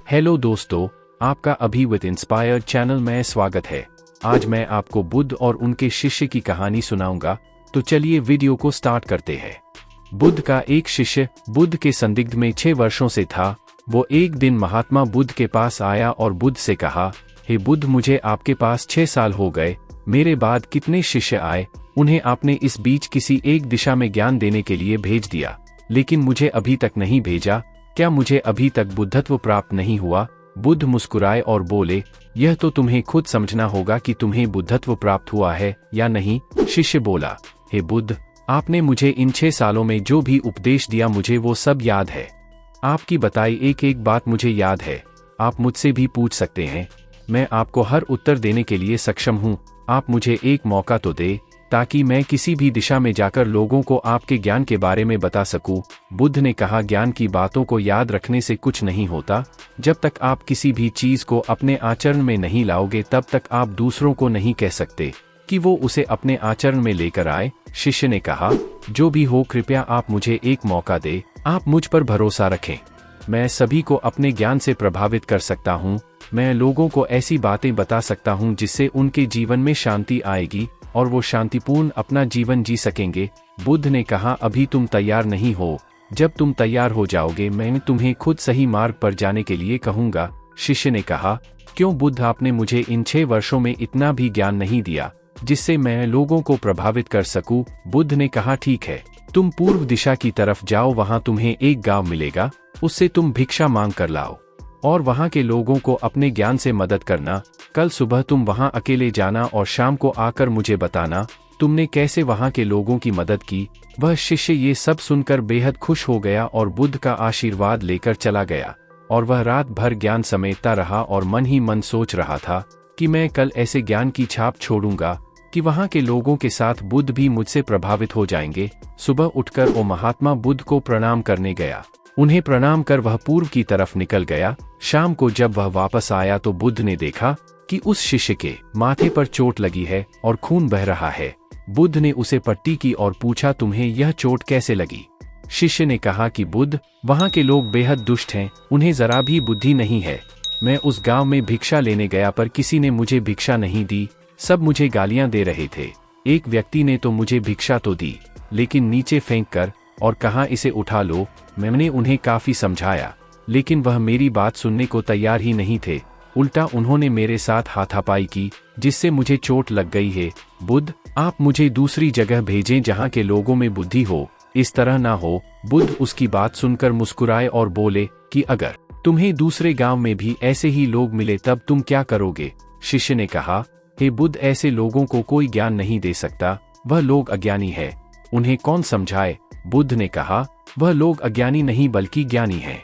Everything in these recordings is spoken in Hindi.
हेलो दोस्तों, आपका अभी विद इंस्पायर्ड चैनल में स्वागत है। आज मैं आपको बुद्ध और उनके शिष्य की कहानी सुनाऊंगा, तो चलिए वीडियो को स्टार्ट करते हैं। बुद्ध का एक शिष्य बुद्ध के संदिग्ध में 6 वर्षों से था। वो एक दिन महात्मा बुद्ध के पास आया और बुद्ध से कहा, हे बुद्ध, मुझे आपके पास 6 साल हो गए, मेरे बाद कितने शिष्य आए, उन्हें आपने इस बीच किसी एक दिशा में ज्ञान देने के लिए भेज दिया, लेकिन मुझे अभी तक नहीं भेजा। क्या मुझे अभी तक बुद्धत्व प्राप्त नहीं हुआ? बुद्ध मुस्कुराए और बोले, यह तो तुम्हें खुद समझना होगा कि तुम्हें बुद्धत्व प्राप्त हुआ है या नहीं। शिष्य बोला, हे बुद्ध, आपने मुझे इन 6 सालों में जो भी उपदेश दिया मुझे वो सब याद है। आपकी बताई एक एक बात मुझे याद है। आप मुझसे भी पूछ सकते हैं, मैं आपको हर उत्तर देने के लिए सक्षम हूँ। आप मुझे एक मौका तो दे, ताकि मैं किसी भी दिशा में जाकर लोगों को आपके ज्ञान के बारे में बता सकूं। बुद्ध ने कहा, ज्ञान की बातों को याद रखने से कुछ नहीं होता। जब तक आप किसी भी चीज को अपने आचरण में नहीं लाओगे, तब तक आप दूसरों को नहीं कह सकते कि वो उसे अपने आचरण में लेकर आए। शिष्य ने कहा, जो भी हो, कृपया आप मुझे एक मौका दे। आप मुझ पर भरोसा रखें। मैं सभी को अपने ज्ञान से प्रभावित कर सकता हूँ। मैं लोगों को ऐसी बातें बता सकता हूँ जिससे उनके जीवन में शांति आएगी और वो शांतिपूर्ण अपना जीवन जी सकेंगे। बुद्ध ने कहा, अभी तुम तैयार नहीं हो। जब तुम तैयार हो जाओगे, मैं तुम्हें खुद सही मार्ग पर जाने के लिए कहूँगा। शिष्य ने कहा, क्यों बुद्ध, आपने मुझे इन 6 वर्षों में इतना भी ज्ञान नहीं दिया जिससे मैं लोगों को प्रभावित कर सकूं? बुद्ध ने कहा, ठीक है, तुम पूर्व दिशा की तरफ जाओ, वहां तुम्हें एक गांव मिलेगा, उससे तुम भिक्षा मांग कर लाओ और वहां के लोगों को अपने ज्ञान से मदद करना। कल सुबह तुम वहां अकेले जाना और शाम को आकर मुझे बताना तुमने कैसे वहां के लोगों की मदद की। वह शिष्य ये सब सुनकर बेहद खुश हो गया और बुद्ध का आशीर्वाद लेकर चला गया। और वह रात भर ज्ञान समेटता रहा और मन ही मन सोच रहा था कि मैं कल ऐसे ज्ञान की छाप छोड़ूंगा कि वहां के लोगों के साथ बुद्ध भी मुझसे प्रभावित हो जाएंगे। सुबह उठकर वो महात्मा बुद्ध को प्रणाम करने गया। उन्हें प्रणाम कर वह पूर्व की तरफ निकल गया। शाम को जब वह वापस आया तो बुद्ध ने देखा कि उस शिष्य के माथे पर चोट लगी है और खून बह रहा है। बुद्ध ने उसे पट्टी की और पूछा, तुम्हें यह चोट कैसे लगी? शिष्य ने कहा कि बुद्ध, वहां के लोग बेहद दुष्ट हैं, उन्हें जरा भी बुद्धि नहीं है। मैं उस गांव में भिक्षा लेने गया पर किसी ने मुझे भिक्षा नहीं दी, सब मुझे गालियां दे रहे थे। एक व्यक्ति ने तो मुझे भिक्षा तो दी, लेकिन नीचे फेंक कर और कहा, इसे उठा लो। मैंने उन्हें काफी समझाया, लेकिन वह मेरी बात सुनने को तैयार ही नहीं थे। उल्टा उन्होंने मेरे साथ हाथापाई की, जिससे मुझे चोट लग गई है। बुद्ध, आप मुझे दूसरी जगह भेजें जहां के लोगों में बुद्धि हो, इस तरह ना हो। बुद्ध उसकी बात सुनकर मुस्कुराए और बोले कि अगर तुम्हें दूसरे गांव में भी ऐसे ही लोग मिले तब तुम क्या करोगे? शिष्य ने कहा, हे बुद्ध, ऐसे लोगों को कोई ज्ञान नहीं दे सकता, वह लोग अज्ञानी है, उन्हें कौन समझाए? बुद्ध ने कहा, वह लोग अज्ञानी नहीं बल्कि ज्ञानी हैं।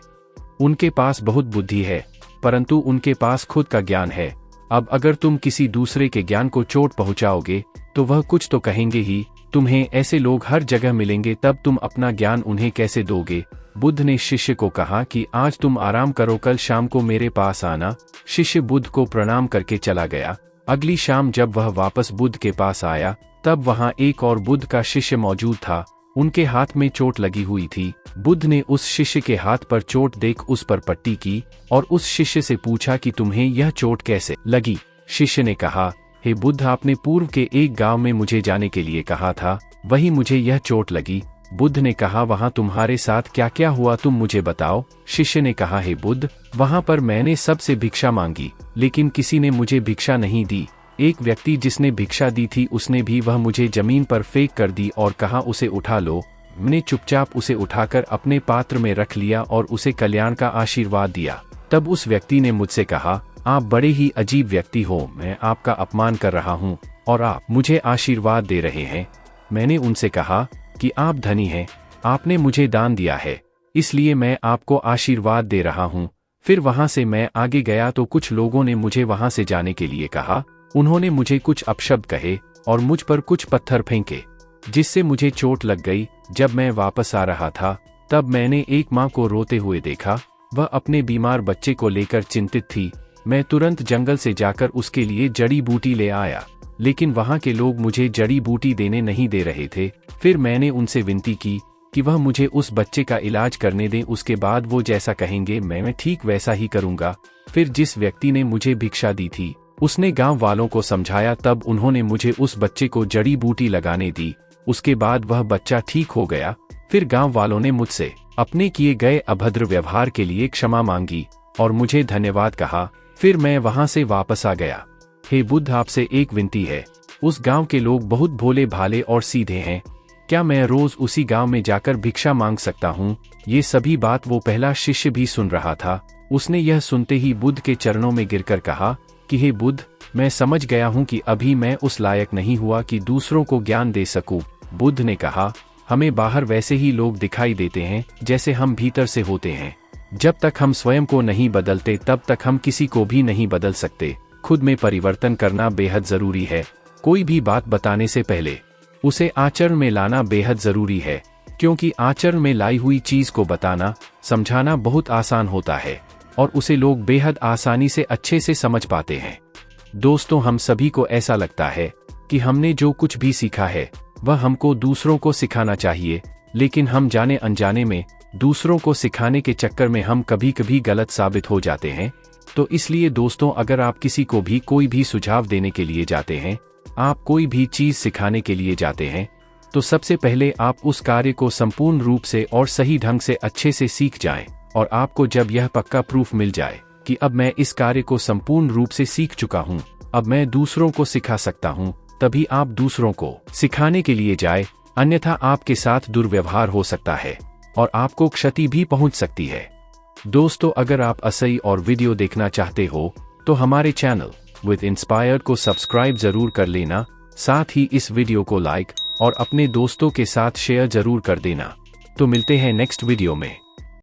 उनके पास बहुत बुद्धि है, परंतु उनके पास खुद का ज्ञान है। अब अगर तुम किसी दूसरे के ज्ञान को चोट पहुंचाओगे तो वह कुछ तो कहेंगे ही। तुम्हें ऐसे लोग हर जगह मिलेंगे, तब तुम अपना ज्ञान उन्हें कैसे दोगे? बुद्ध ने शिष्य को कहा कि आज तुम आराम करो, कल शाम को मेरे पास आना। शिष्य बुद्ध को प्रणाम करके चला गया। अगली शाम जब वह वापस बुद्ध के पास आया, तब वहां एक और बुद्ध का शिष्य मौजूद था। उनके हाथ में चोट लगी हुई थी। बुद्ध ने उस शिष्य के हाथ पर चोट देख उस पर पट्टी की और उस शिष्य से पूछा कि तुम्हें यह चोट कैसे लगी? शिष्य ने कहा, हे बुद्ध, आपने पूर्व के एक गांव में मुझे जाने के लिए कहा था, वही मुझे यह चोट लगी। बुद्ध ने कहा, वहां तुम्हारे साथ क्या क्या हुआ, तुम मुझे बताओ। शिष्य ने कहा, हे बुद्ध, वहां पर मैंने सबसे भिक्षा मांगी, लेकिन किसी ने मुझे भिक्षा नहीं दी। एक व्यक्ति जिसने भिक्षा दी थी उसने भी वह मुझे जमीन पर फेंक कर दी और कहा, उसे उठा लो। मैंने चुपचाप उसे उठाकर अपने पात्र में रख लिया और उसे कल्याण का आशीर्वाद दिया। तब उस व्यक्ति ने मुझसे कहा, आप बड़े ही अजीब व्यक्ति हो, मैं आपका अपमान कर रहा हूँ और आप मुझे आशीर्वाद दे रहे हैं। मैंने उनसे कहा कि आप धनी हैं, आपने मुझे दान दिया है, इसलिए मैं आपको आशीर्वाद दे रहा हूँ। फिर वहां से मैं आगे गया तो कुछ लोगों ने मुझे वहां से जाने के लिए कहा। उन्होंने मुझे कुछ अपशब्द कहे और मुझ पर कुछ पत्थर फेंके, जिससे मुझे चोट लग गई। जब मैं वापस आ रहा था तब मैंने एक माँ को रोते हुए देखा। वह अपने बीमार बच्चे को लेकर चिंतित थी। मैं तुरंत जंगल से जाकर उसके लिए जड़ी बूटी ले आया, लेकिन वहां के लोग मुझे जड़ी बूटी देने नहीं दे रहे थे। फिर मैंने उनसे विनती की कि वह मुझे उस बच्चे का इलाज करने दें, उसके बाद वो जैसा कहेंगे मैं ठीक वैसा ही करूँगा। फिर जिस व्यक्ति ने मुझे भिक्षा दी थी उसने गांव वालों को समझाया, तब उन्होंने मुझे उस बच्चे को जड़ी बूटी लगाने दी। उसके बाद वह बच्चा ठीक हो गया। फिर गांव वालों ने मुझसे अपने किए गए अभद्र व्यवहार के लिए क्षमा मांगी और मुझे धन्यवाद कहा। फिर मैं वहां से वापस आ गया। हे बुद्ध, आपसे एक विनती है। उस गांव के लोग बहुत भोले भाले और सीधे हैं। क्या मैं रोज उसी गांव में जाकर भिक्षा मांग सकता हूँ? ये सभी बात वो पहला शिष्य भी सुन रहा था। उसने यह सुनते ही बुद्ध के चरणों में गिरकर कहा कि हे बुद्ध, मैं समझ गया हूँ कि अभी मैं उस लायक नहीं हुआ कि दूसरों को ज्ञान दे सकूं। बुद्ध ने कहा, हमें बाहर वैसे ही लोग दिखाई देते हैं जैसे हम भीतर से होते हैं। जब तक हम स्वयं को नहीं बदलते तब तक हम किसी को भी नहीं बदल सकते। खुद में परिवर्तन करना बेहद जरूरी है। कोई भी बात बताने से पहले उसे आचरण में लाना बेहद जरूरी है, क्योंकि आचरण में लाई हुई चीज को बताना, समझाना बहुत आसान होता है और उसे लोग बेहद आसानी से अच्छे से समझ पाते हैं। दोस्तों, हम सभी को ऐसा लगता है कि हमने जो कुछ भी सीखा है वह हमको दूसरों को सिखाना चाहिए, लेकिन हम जाने अनजाने में दूसरों को सिखाने के चक्कर में हम कभी कभी गलत साबित हो जाते हैं। तो इसलिए दोस्तों, अगर आप किसी को भी कोई भी सुझाव देने के लिए जाते हैं, आप कोई भी चीज सिखाने के लिए जाते हैं, तो सबसे पहले आप उस कार्य को संपूर्ण रूप से और सही ढंग से अच्छे से सीख जाएं। और आपको जब यह पक्का प्रूफ मिल जाए कि अब मैं इस कार्य को संपूर्ण रूप से सीख चुका हूं, अब मैं दूसरों को सिखा सकता हूं, तभी आप दूसरों को सिखाने के लिए जाए। अन्यथा आपके साथ दुर्व्यवहार हो सकता है और आपको क्षति भी पहुंच सकती है। दोस्तों, अगर आप असली और वीडियो देखना चाहते हो तो हमारे चैनल विद इंस्पायर्ड को सब्सक्राइब जरूर कर लेना। साथ ही इस वीडियो को लाइक और अपने दोस्तों के साथ शेयर जरूर कर देना। तो मिलते हैं नेक्स्ट वीडियो में।